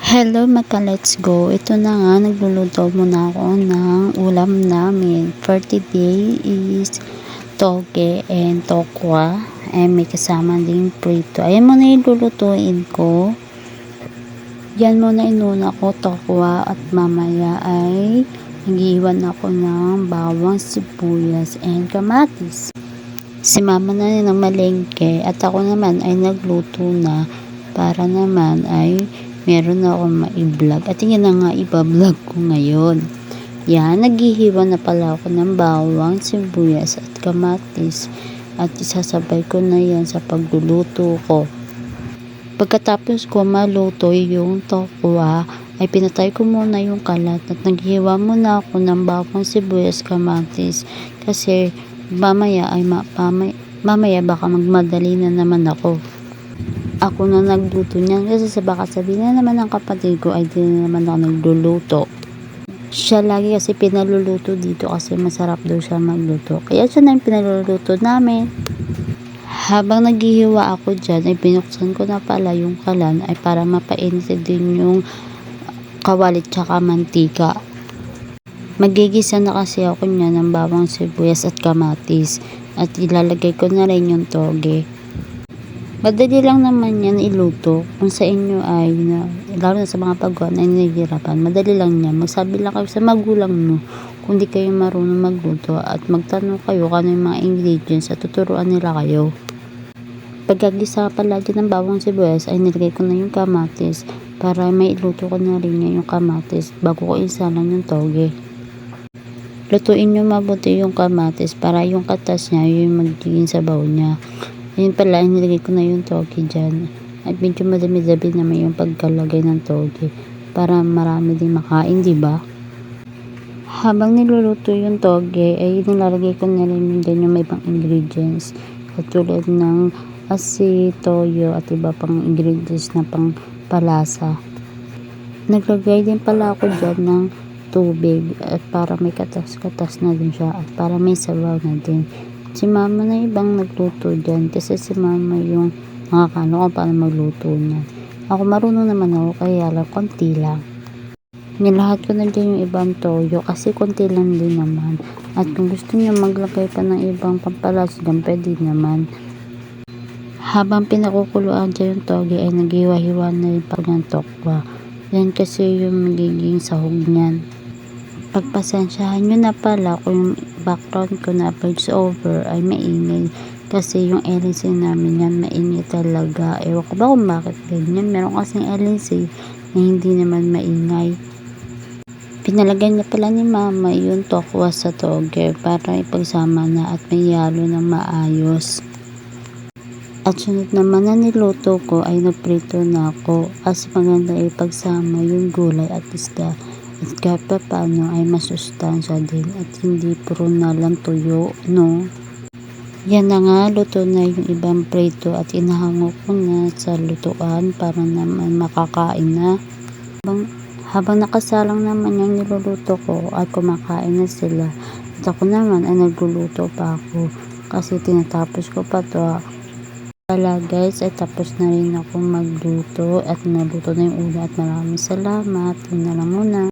Hello let's go. Ito na nga, nagluluto muna ako ng ulam namin. For today is toge and tokwa. And may kasama ding prito. Ayan muna yung lulutuin ko. Yan muna inuna ko, tokwa, at mamaya ay nag-iwan ako ng bawang, sibuyas, and kamatis. Si mama na ng malengke at ako naman ay nagluto na para naman ay meron na akong ma-vlog. At yan na nga iba-vlog ko ngayon. Yan, naghihiwa na pala ako ng bawang, sibuyas at kamatis. At isasabay ko na yan sa pagluluto ko. Pagkatapos ko maluto yung tokwa, ay pinatay ko muna yung kalat at naghiwa muna ako ng bawang, sibuyas, kamatis. Kasi mamaya mamaya baka magmadali na naman ako na nagluto niyan kasi baka sabihin na naman ng kapatid ko ay di na naman ako nagluluto. Siya lagi kasi pinaluluto dito kasi masarap daw siya magluto. Kaya siya na yung pinaluluto namin. Habang naghihiwa ako dyan ay binuksan ko na pala yung kalan ay para mapainit din yung kawalit tsaka mantika. Magigisa na kasi ako niya ng bawang, sibuyas at kamatis at ilalagay ko na rin yung toge. Madali lang naman yan iluto. Kung sa inyo ay, lalo na sa mga pagkuhan ay nahihirapan, madali lang yan. Magsabi lang kayo sa magulang nyo kung di kayo marunong magluto at magtanong kayo kung ano yung mga ingredients at tuturuan nila kayo. Pagkagisa pala dyan ng bawang, sibuyas ay nilagay ko na yung kamatis para may iluto ko na rin yung kamatis bago ko isalan yung toge. Lutuin nyo mabuti yung kamatis para yung katas niya yung magiging sabaw niya. Ayun pala, nilagay ko na yung toge dyan. At medyo madami-dami naman yung pagkalagay ng toge para marami din makain, diba? Habang niluluto yung toge, ay nilalagay ko na rin dyan yung may ibang ingredients. Katulad ng asin, toyo, at iba pang ingredients na pang palasa. Naglagay din pala ako dyan ng tubig at para may katas-katas na din siya at para may sabaw na din. Si mama na ibang nagluto dyan kasi si mama yung nakakano kung paano magluto na. Ako marunong naman ako kaya lang konti lang. Nilahat ko na dyan yung ibang toyo kasi konti lang din naman. At kung gusto niyo maglagay pa ng ibang pampalasa dyan, pwede naman. Habang pinakukuluan dyan yung toge ay naghiwa-hiwa na rin pa ng tokwa. Yan kasi yung magiging sahog niyan. Pagpasensyahan nyo na pala kung yung background ko na voice over ay maingay kasi yung LNC namin yan maingay talaga. Ewan ko ba kung bakit ganyan. Meron kasing LNC na hindi naman maingay. Pinalagay niya pala ni mama yung tokwa sa toge para ipagsama na at may yalo ng maayos. At sunod naman na niluto ko ay nagprito na ako as maganda ipagsama yung gulay at isda. At kahit paano ay masustansya din at hindi puro na lang tuyo, no? Yan na nga, luto na yung ibang prito at inahango ko na sa lutuan para naman makakain na. Habang nakasalang naman yung niluluto ko at kumakain na sila. At ako naman ay nagluluto pa ako kasi tinatapos ko pa to. Wala guys, ay tapos na rin ako magluto at naluto na yung ulo at maraming salamat. Yun na lang muna.